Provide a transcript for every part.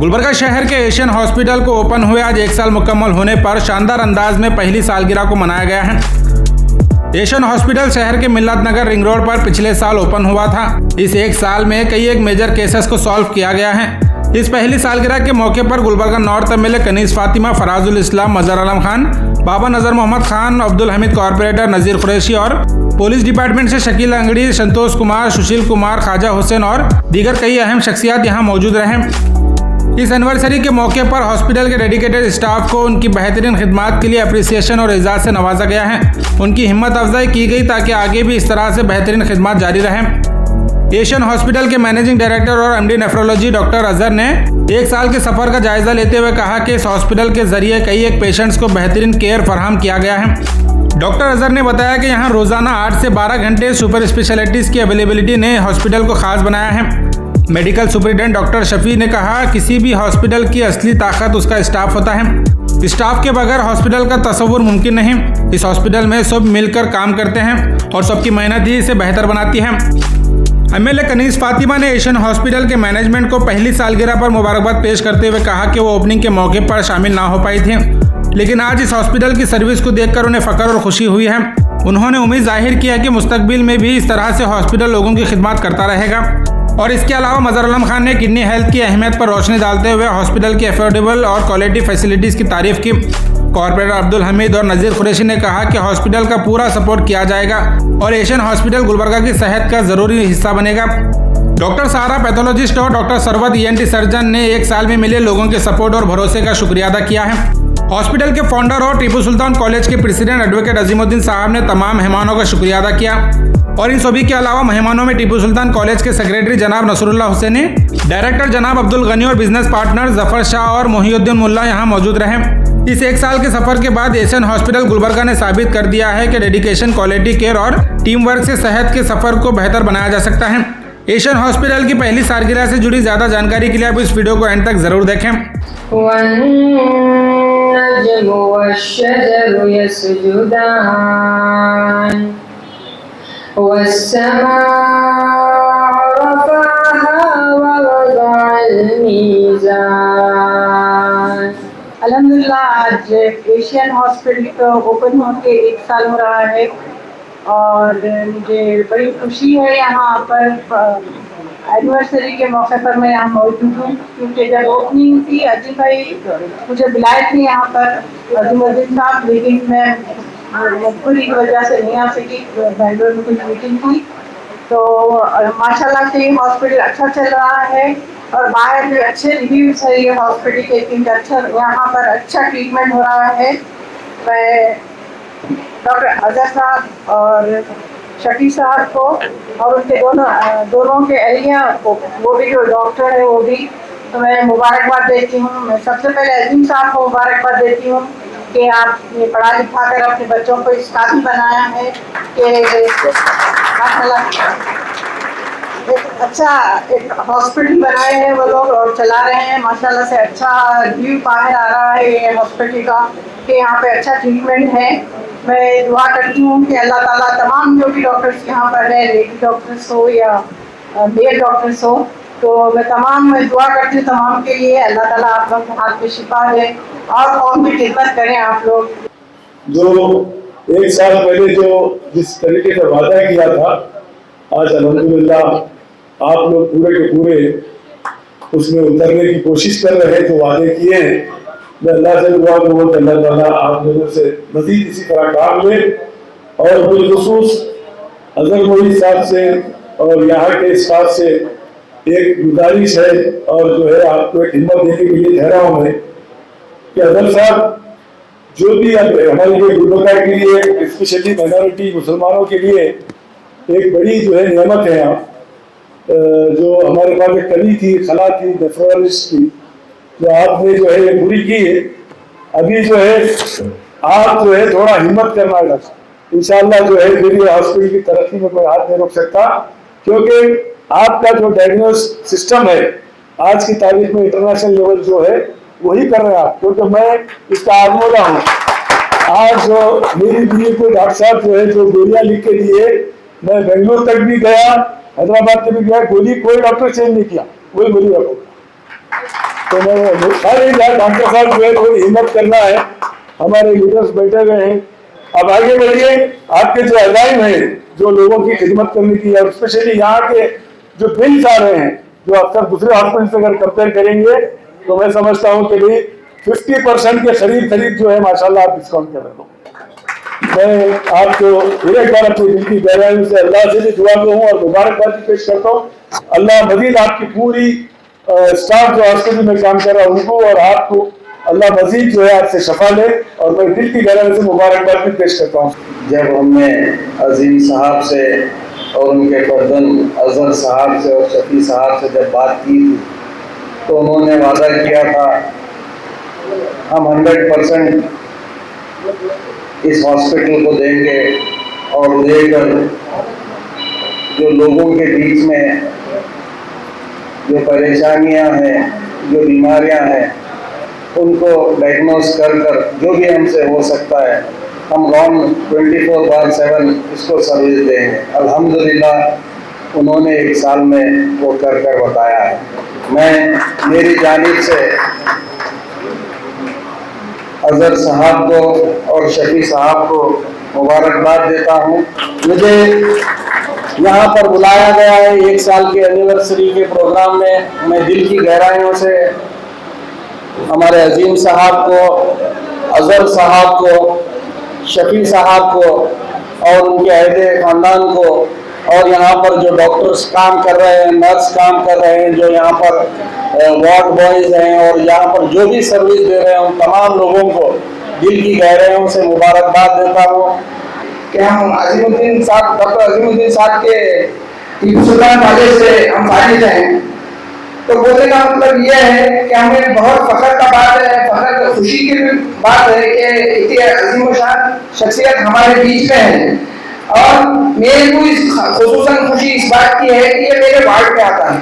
गुलबर्गा शहर के Asian hospital को ओपन हुए आज 1 साल मुकम्मल होने पर शानदार अंदाज में पहली सालगिरह को मनाया गया है। एशियन हॉस्पिटल शहर के मिल्लत नगर रिंग रोड पर पिछले साल ओपन हुआ था। इस 1 साल में कई मेजर केसेस को सॉल्व किया गया है। इस पहली सालगिरह के मौके पर गुलबर्गा नॉर्थ एमएलए कनीज फातिमा, फराजुल इस्लाम, मजहर आलम खान, बाबा नजर मोहम्मद खान, अब्दुल हमीद कॉर्पोरेटर नजीर कुरैशी और पुलिस डिपार्टमेंट से शकील अंगड़ी, संतोष कुमार, सुशील कुमार, ख्वाजा हुसैन और दीगर कई अहम शख्सियत यहाँ मौजूद रहे। इस एनिवर्सरी के मौके पर हॉस्पिटल के डेडिकेटेड स्टाफ को उनकी बेहतरीन खिदमत के लिए अप्रिसिएशन और एजाज से नवाजा गया है। उनकी हिम्मत अफजाई की गई ताकि आगे भी इस तरह से बेहतरीन खिदमत जारी रहे। एशियन हॉस्पिटल के मैनेजिंग डायरेक्टर और एमडी नेफ्रोलॉजी डॉक्टर अजहर ने 1 साल के सफर का जायजा लेते हुए कहा कि इस हॉस्पिटल के जरिए कई पेशेंट्स को बेहतरीन केयर फराहम किया गया है। डॉक्टर अजहर ने बताया कि यहाँ रोजाना 8 से 12 घंटे सुपर स्पेशलिटीज की अवेलेबिलिटी ने हॉस्पिटल को खास बनाया है। मेडिकल सुपरिटेंडेंट डॉक्टर शफी ने कहा, किसी भी हॉस्पिटल की असली ताकत उसका स्टाफ होता है। स्टाफ के बगैर हॉस्पिटल का तस्वुर मुमकिन नहीं। इस हॉस्पिटल में सब मिलकर काम करते हैं और सबकी मेहनत ही इसे बेहतर बनाती है। एमएलए कनीज फातिमा ने एशियन हॉस्पिटल के मैनेजमेंट को पहली सालगिरह पर मुबारकबाद पेश करते हुए कहा कि वो ओपनिंग के मौके पर शामिल ना हो पाई थी, लेकिन आज इस हॉस्पिटल की सर्विस को देखकर उन्हें फख्र और खुशी हुई है। उन्होंने उम्मीद जाहिर किया कि मुस्तकबिल में भी इस तरह से हॉस्पिटल लोगों की खिदमत करता रहेगा। और इसके अलावा मजहर आलम खान ने किडनी हेल्थ की अहमियत पर रोशनी डालते हुए हॉस्पिटल की अफोर्डेबल और क्वालिटी फैसिलिटीज़ की तारीफ की। कॉर्पोरेटर अब्दुल हमीद और नजीर कुरैशी ने कहा कि हॉस्पिटल का पूरा सपोर्ट किया जाएगा और एशियन हॉस्पिटल गुलबर्गा की सेहत का ज़रूरी हिस्सा बनेगा। डॉक्टर सारा पैथोलॉजिस्ट और डॉक्टर सरवत ENT सर्जन ने 1 साल में मिले लोगों के सपोर्ट और भरोसे का शुक्रिया अदा किया है। हॉस्पिटल के फाउंडर और टीपू सुल्तान कॉलेज के प्रेसिडेंट एडवोकेट अजीमुद्दीन साहब ने तमाम मेहमानों का शुक्रिया अदा किया और इन सभी के अलावा मेहमानों में टीपू सुल्तान कॉलेज के सेक्रेटरी जनाब नसरुल्लाह हुसैनी, डायरेक्टर जनाब अब्दुल गनी और बिजनेस पार्टनर जफर शाह और मोहिउद्दीन मुल्ला यहाँ मौजूद रहे। इस 1 साल के सफर के बाद एशियन हॉस्पिटल गुलबर्गा ने साबित कर दिया है कि डेडिकेशन, क्वालिटी केयर और टीम वर्क से सेहत के सफर को बेहतर बनाया जा सकता है। एशियन हॉस्पिटल की पहली सालगिरह से जुड़ी ज्यादा जानकारी के लिए आप इस वीडियो को एंड तक जरूर देखें। अल्हम्दुलिल्लाह आज एशियन हॉस्पिटल ओपन होके 1 साल हो रहा है और मुझे बड़ी खुशी है यहाँ पर एनिवर्सरी के मौके पर मैं यहाँ मौजूद हूँ, क्योंकि जब ओपनिंग थी अजीम भाई मुझे बुलाए थे यहाँ पर अजीमुद्दीन साहब, लेकिन मैं मजबूरी की वजह से नहीं आ सकी। बेंगलोर में कुछ मीटिंग थी, तो माशाल्लाह से हॉस्पिटल अच्छा चल रहा है और बाहर भी अच्छे रिव्यूज है ये हॉस्पिटल के, क्योंकि अच्छा यहाँ पर अच्छा ट्रीटमेंट हो रहा है। मैं डॉक्टर अजहर साहब और शफी साहब को और उनके दोनों के एहलिया को, वो भी जो डॉक्टर है वो भी, तो मैं मुबारकबाद देती हूँ। मैं सबसे पहले अजीम साहब को मुबारकबाद देती हूँ कि आपने पढ़ा लिखा कर अपने बच्चों को इस काबिल बनाया है कि माशाल्लाह एक हॉस्पिटल बनाए हैं वो लोग और चला रहे हैं। माशाल्लाह से अच्छा रिव्यू बाहर आ रहा है ये हॉस्पिटल का कि यहाँ पे अच्छा ट्रीटमेंट है। मैं दुआ करती हूँ कि अल्लाह ताला तमाम जो भी डॉक्टर्स यहाँ पर है, लेडी डॉक्टर्स हो या मेल डॉक्टर्स हो, तो मैं दुआ करती हूँ तमाम के लिए। अल्लाह ताला आप लोग के हाथ में शिफा है और कौन भी खिदमत करें आप लोग। जो 1 साल पहले जो जिस तरीके का वादा किया था, आज अल्हम्दुलिल्लाह आप लोग पूरे के पूरे उसमें उतरने की कोशिश कर रहे हैं। जो वादे किए हैं, मैं अल्लाह से दुआ करूँ कि अल्लाह ताला आप लोगों से मज़ीद इसी तरह काम ले। और बिलखुसूस अजहर मोहित साहब से और यहाँ के स्टाफ से एक गुजारिश है और जो है आपको एक हिम्मत देने के लिए ठहरा हूँ मैं कि अजहर साहब जो भी हमारे लिए गुलबर्गा के लिए, स्पेशली माइनॉरिटी मुसलमानों के लिए एक बड़ी जो है नेमत है यहाँ, जो हमारे पास एक कली थी, खला थी, नेफ्रोलॉजिस्ट की, जो आपने जो है ये पूरी की है। अभी जो है आप जो है थोड़ा हिम्मत करना है, इंशाल्लाह जो है मेरी हॉस्पिटल की तरक्की में कोई हाथ नहीं रोक सकता, क्योंकि आपका जो डायग्नोस सिस्टम है आज की तारीख में इंटरनेशनल लेवल जो है वही कर रहे हैं आप, क्योंकि मैं इसका आजमोला हूँ। आज जो मेरी बीवी को डॉक्टर साहब जो है जो गोलियां लिख के दिए, मैं बेंगलोर तक भी गया, हैदराबाद तक भी गया, गोली कोई डॉक्टर चेंज नहीं किया, वही गोली रखो। तो मैं सारे डॉक्टर साहब जो है थोड़ी हिम्मत करना है, हमारे लीडर्स बैठे हुए हैं, अब आगे बढ़िए। आपके जो अजाइम है जो लोगों की खिदमत करने की, और स्पेशली यहाँ के जो बिल्स आ रहे हैं जो अक्सर दूसरे हॉस्पिटल से अगर कंपेयर करेंगे तो मैं समझता हूँ कि भाई 50% के करीब जो है माशाल्लाह आप डिस्काउंट कर रहे हो। मैं आपको एक बार अपनी दिल की गहराइयों से अल्लाह से भी दुआ हूँ और मुबारकबाद पेश करता हूँ। अल्लाह मजीद आपकी पूरी स्टाफ जो हॉस्पिटल में काम कर रहा है उनको और आपको अल्लाह मजीद जो है आपसे शफा ले, और मैं दिल की गहराइयों से मुबारकबाद भी पेश करता हूँ। जब हमने अजीम साहब से और उनके फर्जन अजहर साहब से और शफी साहब से जब बात की थी तो उन्होंने वादा किया था हम 100% इस हॉस्पिटल को देंगे और देकर जो लोगों के बीच में जो परेशानियां हैं, जो बीमारियां हैं, उनको डायग्नोस कर जो भी हमसे हो सकता है हम राउंड 24/7 इसको सर्विस देंगे। अल्हम्दुलिल्लाह उन्होंने 1 साल में वो कर बताया है। मैं मेरी जानिब से अजहर साहब को और शफी साहब को मुबारकबाद देता हूँ। मुझे यहाँ पर बुलाया गया है 1 साल के एनिवर्सरी के प्रोग्राम में। मैं दिल की गहराइयों से हमारे अजीम साहब को, अजहर साहब को, शफी साहब को और उनके अहदे ख़ानदान को, और यहाँ पर जो डॉक्टर्स काम कर रहे हैं, नर्स काम कर रहे हैं, जो यहाँ पर वार्ड बॉयज़ हैं और यहाँ पर जो भी सर्विस दे रहे हैं, उन तमाम लोगों को दिल की गहराइयों से मुबारकबाद देता हूँ कि हम अजीमुद्दीन साहब, डॉक्टर अजीमुद्दीन साहब के टीपू सुल्तान कॉलेज से हम फारिग हैं। तो बोलने का मतलब ये है कि हमें बहुत फख्र का बात है, फख्र खुशी की भी बात है कि इतनी अजीम शान शख्सियत हमारे बीच में है। और मेरे को खुसूसन खुशी इस बात की है कि ये मेरे वार्ड में आता है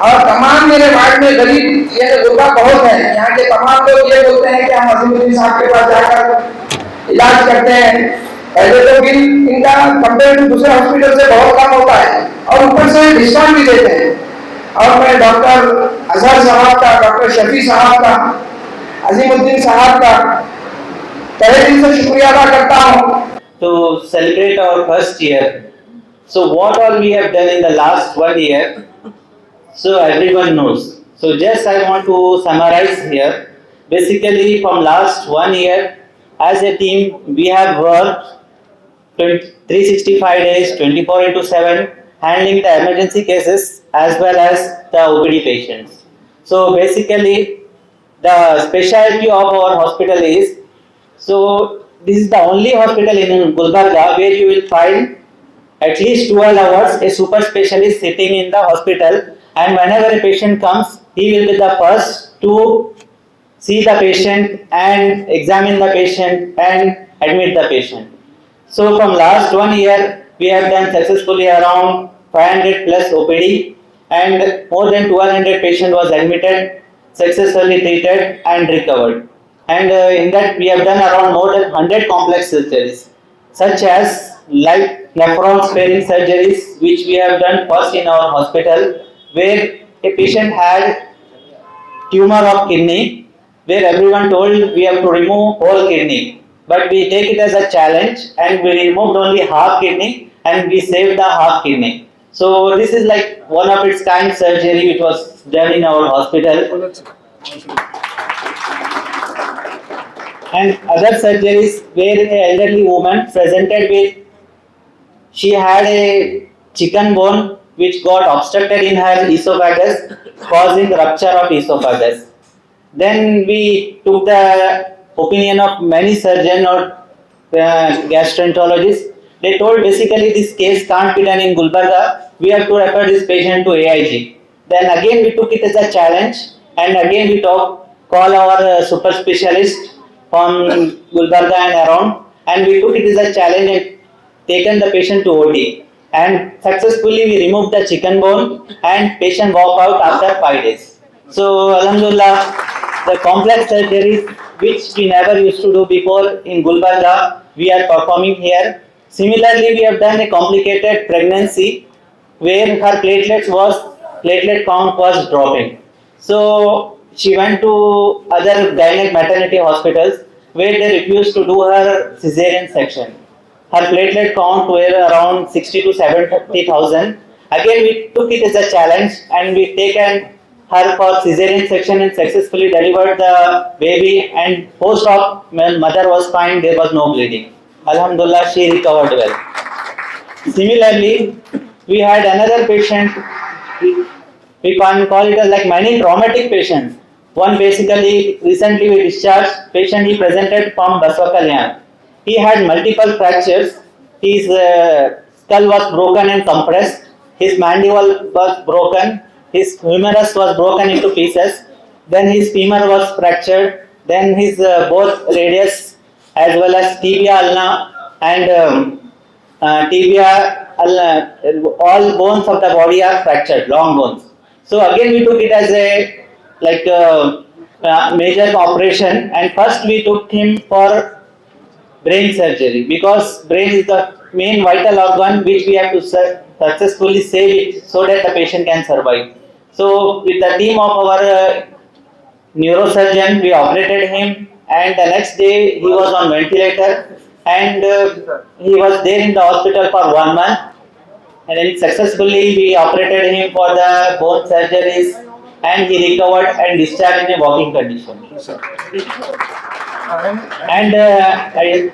और तमाम मेरे वार्ड में गरीब ये गुरबा बहुत है। यहाँ के तमाम लोग ये बोलते हैं कि हम अजीमुद्दीन साहब के पास जाकर इलाज करते हैं। पहले तो बिल इनका कंपेयर टू दूसरे हॉस्पिटल से बहुत कम होता है और ऊपर से डिस्काउंट भी देते हैं। और मैं डॉक्टर अजहर साहब का, डॉक्टर शफी साहब का, अजीमुद्दीन साहब का तहे दिल से शुक्रिया अदा करता हूँ। To celebrate our first year. So what all we have done in the last 1 year, so everyone knows. So just I want to summarize here. Basically from last 1 year, as a team we have worked 365 days, 24/7, handling the emergency cases as well as the OPD patients. So basically the specialty of our hospital is, so this is the only hospital in Gulbarga where you will find at least 12 hours a super specialist sitting in the hospital, and whenever a patient comes, he will be the first to see the patient and examine the patient and admit the patient. So from last 1 year, we have done successfully around 500 plus OPD, and more than 1200 patient was admitted, successfully treated and recovered. And in that we have done around more than 100 complex surgeries, such as like nephron sparing surgeries, which we have done first in our hospital, where a patient had tumor of kidney, where everyone told we have to remove whole kidney, but we take it as a challenge and we removed only half kidney and we saved the half kidney. So this is like one of its kind surgery which was done in our hospital. And other surgeries where an elderly woman presented with, she had a chicken bone which got obstructed in her esophagus, causing rupture of esophagus. Then we took the opinion of many surgeons or gastroenterologists. They told basically this case can't be done in Gulbarga, we have to refer this patient to AIG. Then again we took it as a challenge, and again we call our super specialist from Gulbarga and around, and we took it as a challenge and taken the patient to OD, and successfully we removed the chicken bone and patient walked out after 5 days. So alhamdulillah, the complex surgeries which we never used to do before in Gulbarga, we are performing here. Similarly, we have done a complicated pregnancy where her platelet count was dropping. So she went to other gynec maternity hospitals where they refused to do her cesarean section. Her platelet count were around 60 to 70,000. Again, we took it as a challenge and we taken her for cesarean section and successfully delivered the baby, and post-op when mother was fine, there was no bleeding. Alhamdulillah, she recovered well. Similarly, we had another patient, we can call it as like many traumatic patients. One basically recently we discharged patient, he presented from Baswa Kalyan. He had multiple fractures, his skull was broken and compressed, his mandible was broken, his humerus was broken into pieces, then his femur was fractured, then his both radius as well as tibia ulna and tibia ulna, all bones of the body are fractured, long bones. So again we took it as a like major operation, and first we took him for brain surgery because brain is the main vital organ which we have to successfully save it so that the patient can survive. So with the team of our neurosurgeon, we operated him, and the next day he was on ventilator, and he was there in the hospital for 1 month, and then successfully we operated him for the bone surgeries, and he recovered and discharged in a walking condition. And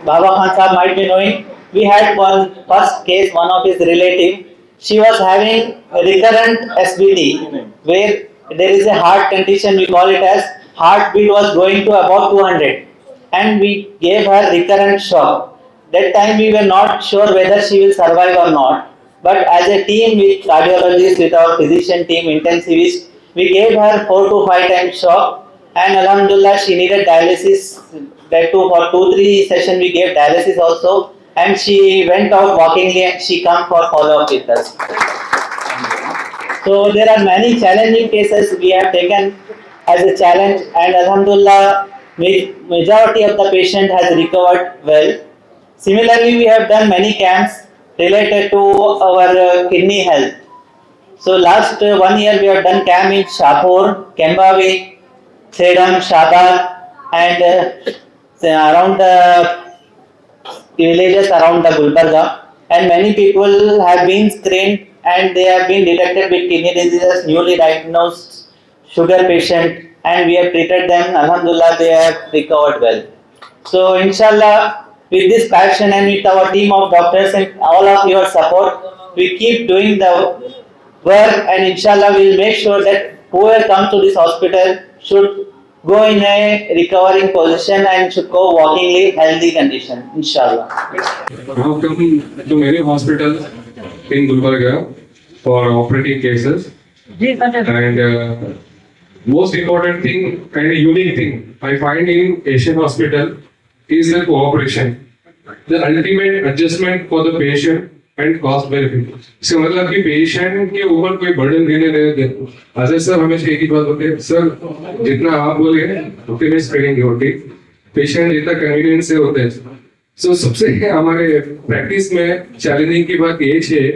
Baba Khan Sahab might be knowing, we had one first case, one of his relative, she was having recurrent SBD, where there is a heart condition, we call it as heartbeat was going to about 200, and we gave her recurrent shock. That time we were not sure whether she will survive or not, but as a team with cardiologists, with our physician team, intensivist, we gave her 4 to 5 times shock, and Alhamdulillah she needed dialysis. That too for 2-3 sessions we gave dialysis also, and she went out walkingly and she come for follow-up with us. So there are many challenging cases we have taken as a challenge, and Alhamdulillah majority of the patient has recovered well. Similarly, we have done many camps related to our kidney health. So last 1 year we have done camp in Shahpur, Kembavi, Sedam, Shadar, and around the villages around the Gulbarga, and many people have been screened and they have been detected with kidney diseases, newly diagnosed sugar patient, and we have treated them. Alhamdulillah, they have recovered well. So inshallah, with this passion and with our team of doctors and all of your support, we keep doing the work, and inshallah we will make sure that whoever comes to this hospital should go in a recovering position and should go walkingly healthy condition, inshallah. Welcome to many hospitals in Gulbarga for operating cases. And most important thing and unique thing I find in Asian hospital is the cooperation, the ultimate adjustment for the patient and cost benefit. इसका मतलब कि patient के ऊपर कोई burden देने नहीं देते. Ajay sir हमेशा एक ही बात बोलते हैं, सर जितना आप बोले उतने में स्प्रेडिंग होती, पेशेंट जितना कन्वीनियंस से होते हैं. सो सबसे हमारे प्रैक्टिस में चैलेंजिंग की बात ये है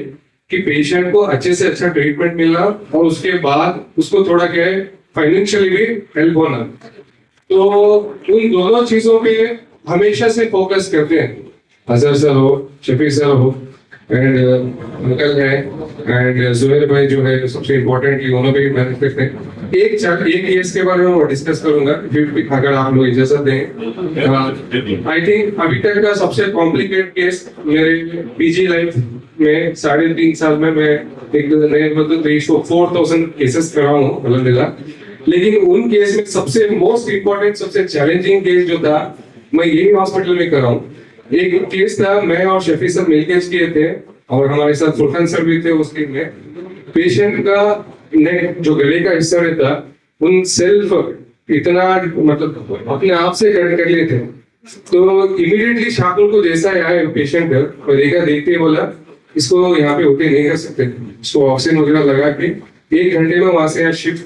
कि पेशेंट को अच्छे से अच्छा ट्रीटमेंट मिलना और उसके बाद उसको थोड़ा क्या है फाइनेंशियली भी हेल्प होना. तो उन दोनों चीजों पे हमेशा से फोकस करते हैं. अजहर सर हो, शफी सर हो, एंड अंकल है, एंड जुबैर भाई जो है सबसे इम्पोर्टेंटली उन्होंने भी मैनेज करते हैं. एक केस के बारे में डिस्कस करूंगा फिर अगर आप लोग इजाजत दें. आई थिंक अभी तक का सबसे कॉम्प्लिकेटेड केस मेरे पीजी लाइफ में 3.5 साल में मैं एक मतलब 4,000 केसेस कर रहा हूँ अल्हम्दुलिल्लाह. लेकिन उन केस में सबसे मोस्ट इम्पोर्टेंट सबसे चैलेंजिंग केस जो था मैं यही हॉस्पिटल में कर रहा हूँ. एक केस था, मैं और शफी सर मिलकर किए थे और हमारे साथ सुल्तान सर भी थे उस केस में. पेशेंट का नेक जो गले का हिस्सा रहता उन सेल्फ इतना मतलब अपने आप से कर लिए थे. तो इमीडिएटली शाकुल को जैसा आया पेशेंट और देखते ही बोला इसको यहाँ पे ओपी नहीं कर सकते, इसको ऑक्सीजन वगैरह लगा के 1 घंटे में वहां से यहाँ शिफ्ट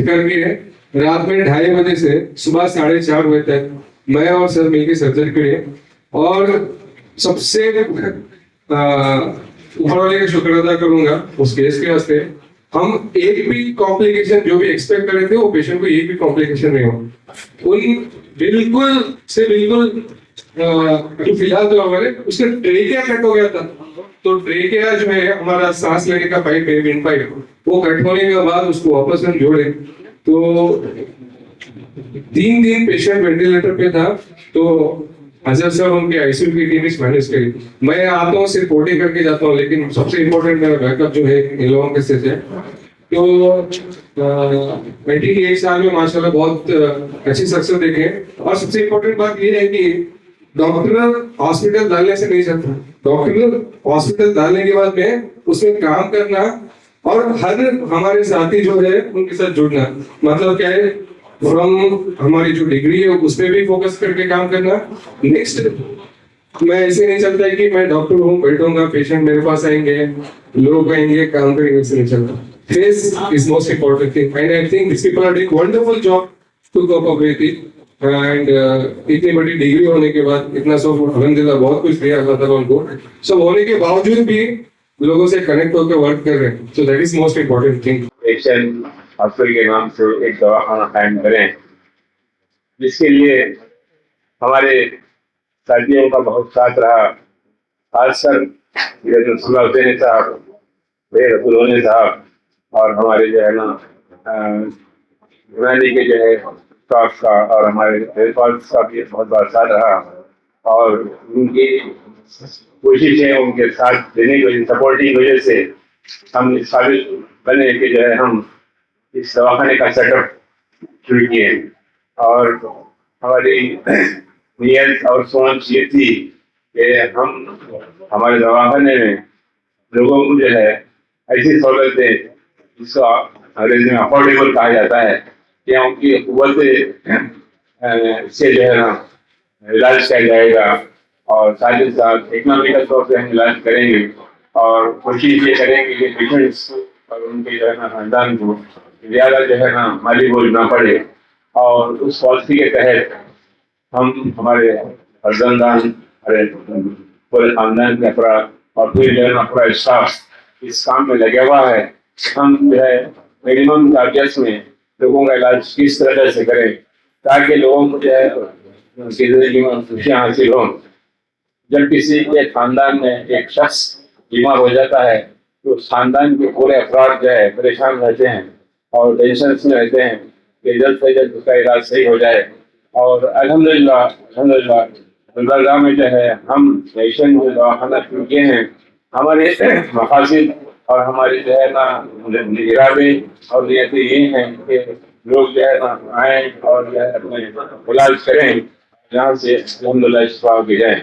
करके रात में 2:30 बजे से सुबह 4:30 बजे तक मैं और सर मिलकर सर्जरी करे. और सबसे ऊपर वाले का शुक्र अदा करूंगा उस केस के वास्ते हम एक भी कॉम्प्लिकेशन जो भी एक्सपेक्ट कर रहे थे वो पेशेंट को एक भी कॉम्प्लिकेशन नहीं हो। उन बिल्कुल से बिल्कुल तो फिलहाल तो हमारे उसका ट्रेकिया कट हो गया था, तो ट्रेकिया जो है हमारा सांस लेने का पाइप है, विंड पाइप, वो कट होने के बाद उसको वापस हम जोड़े तो 3 दिन पेशेंट वेंटिलेटर पे था। तो अजहर सर उनके आईसीयू की टीम इस मैनेज करी। मैं आता हूँ सिर्फ पोटी करके जाता हूँ, लेकिन सबसे इम्पोर्टेंट मेरा बैकअप जो है इन लोगों के साथ है। तो मैं ठीक 1 साल में माशाल्लाह बहुत अच्छी सक्सेस देखे। और सबसे इम्पोर्टेंट बात ये है कि डॉक्टर हॉस्पिटल डालने से नहीं चलता, डॉक्टर हॉस्पिटल डालने के बाद में उसमें काम करना और हर हमारे साथी जो है उनके साथ जुड़ना। मतलब क्या है, फ्रॉम हमारी जो डिग्री है उस पर भी फोकस करके काम करना। नेक्स्ट, मैं ऐसे नहीं चलता है कि मैं डॉक्टर हूँ, बैठूंगा, पेशेंट मेरे पास आएंगे, लोग आएंगे, काम करेंगे, ऐसे नहीं चलता। Face is most important thing and I think this people are doing wonderful job to cope up with it. And इतनी बड़ी डिग्री होने के बाद इतना सब अल्हम्दुलिल्लाह बहुत कुछ दिया अल्लाह ताला उनको, सब होने के बावजूद भी लोगों से कनेक्ट होकर वर्क कर रहे हैं। So that is most important thing. Asian hospital के नाम से एक दवाखाना कायम करें, जिसके लिए हमारे साथियों का बहुत साथ रहा। खासकर हुसैन साहब, रसूल साहब और हमारे जो है ना यूनानी के जो है स्टाफ का और हमारे हेल्थ का भी बहुत बड़ा साथ रहा। और उनकी कोशिश है, उनके साथ देने की वजह, सपोर्टिंग वजह से हम इस काबिल बने कि जो है हम इस दवाखाने का सेटअप शुरू किए। और हमारी नीयत और सोच ये थी कि हम हमारे दवाखाने में लोगों को जो है ऐसी सहूलत दें जिसको अंग्रेजी में अफोर्डेबल कहा जाता है, कि उनकी कुव्वत से जो है ना इलाज किया जाएगा और साथ ही साथ इकोनॉमिकल तौर से हम इलाज करेंगे। और कोशिश ये करेंगे कि पेशेंट्स और उनके जो है ना खानदान को ज़्यादा जो है ना माली बोझ ना पड़े। और उस पॉलिसी के तहत हम हमारे फर्जंदान, हमारे पूरे खानदान के अफराद और फिर जो है ना पूरा स्टाफ इस काम में लगे हुआ है। हम जो है मिनिमम चार्जेस में लोगों का इलाज किस तरह से करें ताकि लोगों को जो है जिंदगी में खुशियाँ हासिल हों। जब किसी के खानदान में एक शख्स बीमार हो जाता है तो खानदान के पूरे अफराद जो है परेशान रहते हैं और टेंशन में रहते हैं कि जल्द से जल्द उसका इलाज सही हो जाए। और अल्हम्दुलिल्लाह गुलबर्गा में जो है हम नेशन में दवाखाना शुरू किए हैं। हमारे मकासद और हमारी जो है ना इरादे और नियतें ये हैं कि लोग जो है ना आए और जो है अपने इलाज करें, जहाँ से अल्हम्दुलिल्लाह शिफा की जाए।